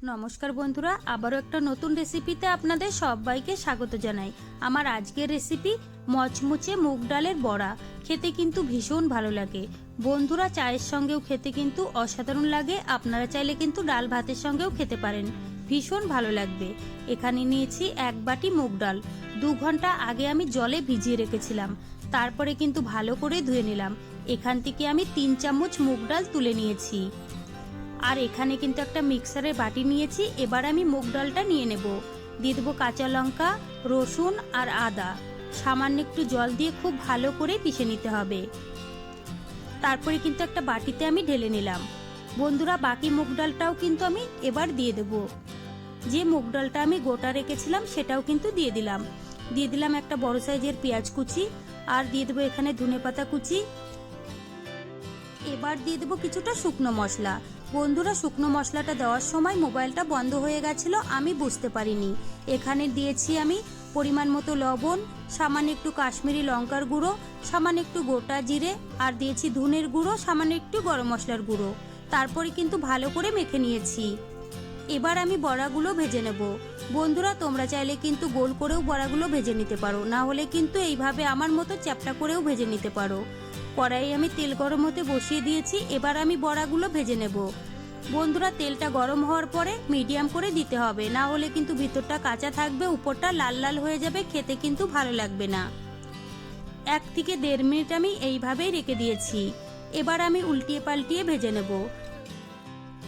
নমস্কার বন্ধুরা, আবারও একটা নতুন রেসিপিতে আপনাদের সবাইকে স্বাগত জানাই। আমার আজকের রেসিপি মচমুচে মুগ ডালের বড়া। খেতে কিন্তু ভীষণ ভালো লাগে বন্ধুরা, চায়ের সঙ্গেও খেতে কিন্তু অসাধারণ লাগে। আপনারা চাইলে কিন্তু ডাল ভাতের সঙ্গেও খেতে পারেন, ভীষণ ভালো লাগবে। এখানে নিয়েছি 1 বাটি মুগ ডাল। 2 ঘন্টা আগে আমি জলে ভিজিয়ে রেখেছিলাম, তারপরে কিন্তু ভালো করে ধুয়ে নিলাম। এখান থেকে আমি 3 চামচ মুগ ডাল তুলে নিয়েছি। আর এখানে কিন্তু একটা মিক্সারের বাটি নিয়েছি। এবার আমি মুগ ডালটা নিয়ে নেব। দিয়ে দেবো কাঁচা লঙ্কা, রসুন আর আদা। সামান্য একটু জল দিয়ে খুব ভালো করে পিষে নিতে হবে। তারপরে কিন্তু একটা বাটিতে আমি ঢেলে নিলাম। বন্ধুরা, বাকি মুগ ডালটাও কিন্তু আমি এবার দিয়ে দেব। যে মুগ ডালটা আমি গোটা রেখেছিলাম সেটাও কিন্তু দিয়ে দিলাম। দিয়ে দিলাম একটা বড় সাইজের পেঁয়াজ কুচি, আর দিয়ে দেবো এখানে ধনেপাতা কুচি। এবার দিয়ে দেবো কিছুটা শুকনো মশলা। বন্ধুরা, শুকনো মশলাটা দেওয়ার সময় মোবাইলটা বন্ধ হয়ে গেছিল, আমি বুঝতে পারিনি। এখানে দিয়েছি আমি পরিমাণ মতো লবণ, সামান্য একটু কাশ্মীরি লঙ্কার গুঁড়ো, সামান্য একটু গোটা জিরে, আর দিয়েছি ধনের গুঁড়ো, সামান্য একটু গরম মশলার গুঁড়ো। তারপরে কিন্তু ভালো করে মেখে নিয়েছি। এবার আমি বড়াগুলো ভেজে নেব। বন্ধুরা, তোমরা চাইলে কিন্তু গোল করেও বড়াগুলো ভেজে নিতে পারো, না হলে কিন্তু এইভাবে আমার মতো চ্যাপ্টা করেও ভেজে নিতে পারো। কড়াইয়ে আমি তেল গরম হতে বসিয়ে দিয়েছি। এবার আমি বড়াগুলো ভেজে নেব। বন্ধুরা, তেলটা গরম হওয়ার পরে মিডিয়াম করে দিতে হবে, না হলে কিন্তু ভিতরটা কাঁচা থাকবে, উপরটা লাল লাল হয়ে যাবে, খেতে কিন্তু ভালো লাগবে না। 1 থেকে 1.5 মিনিট আমি এইভাবেই রেখে দিয়েছি। এবার আমি উল্টিয়ে পাল্টিয়ে ভেজে নেব।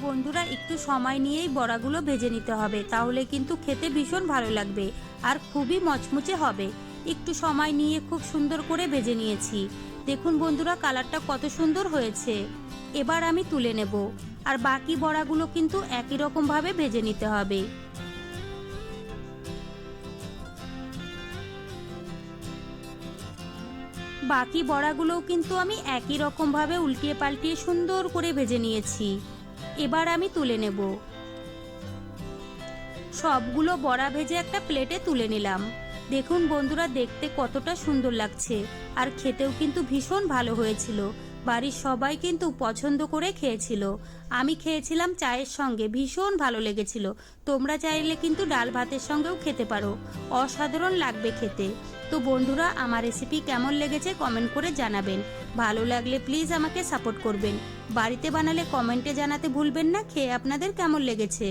বন্ধুরা, একটু সময় নিয়েই বড়াগুলো ভেজে নিতে হবে, তাহলে কিন্তু খেতে ভীষণ ভালো লাগবে আর খুবই মচমুচে হবে। একটু সময় নিয়ে খুব সুন্দর করে ভেজে নিয়েছি। দেখুন বন্ধুরা, কালারটা কত সুন্দর হয়েছে। এবার আমি তুলে নেব। আর বাকি বড়াগুলো কিন্তু একই রকম ভাবে ভেজে নিতে হবে। বাকি বড়াগুলোও কিন্তু আমি একই রকম ভাবে উল্টিয়ে পাল্টিয়ে সুন্দর করে ভেজে নিয়েছি। এবার আমি তুলে নেব। সবগুলো বড়া ভেজে একটা প্লেটে তুলে নিলাম। দেখুন বন্ধুরা, দেখতে কতটা সুন্দর লাগছে, আর খেতেও কিন্তু ভীষণ ভালো হয়েছিল। বাড়ির সবাই কিন্তু পছন্দ করে খেয়েছিল। আমি খেয়েছিলাম চায়ের সঙ্গে, ভীষণ ভালো লেগেছিল। তোমরা চাইলে কিন্তু ডাল ভাতের সঙ্গেও খেতে পারো, অসাধারণ লাগবে খেতে। তো বন্ধুরা, আমার রেসিপি কেমন লেগেছে কমেন্ট করে জানাবেন। ভালো লাগলে প্লিজ আমাকে সাপোর্ট করবেন। বাড়িতে বানালে কমেন্টে জানাতে ভুলবেন না খেয়ে আপনাদের কেমন লেগেছে।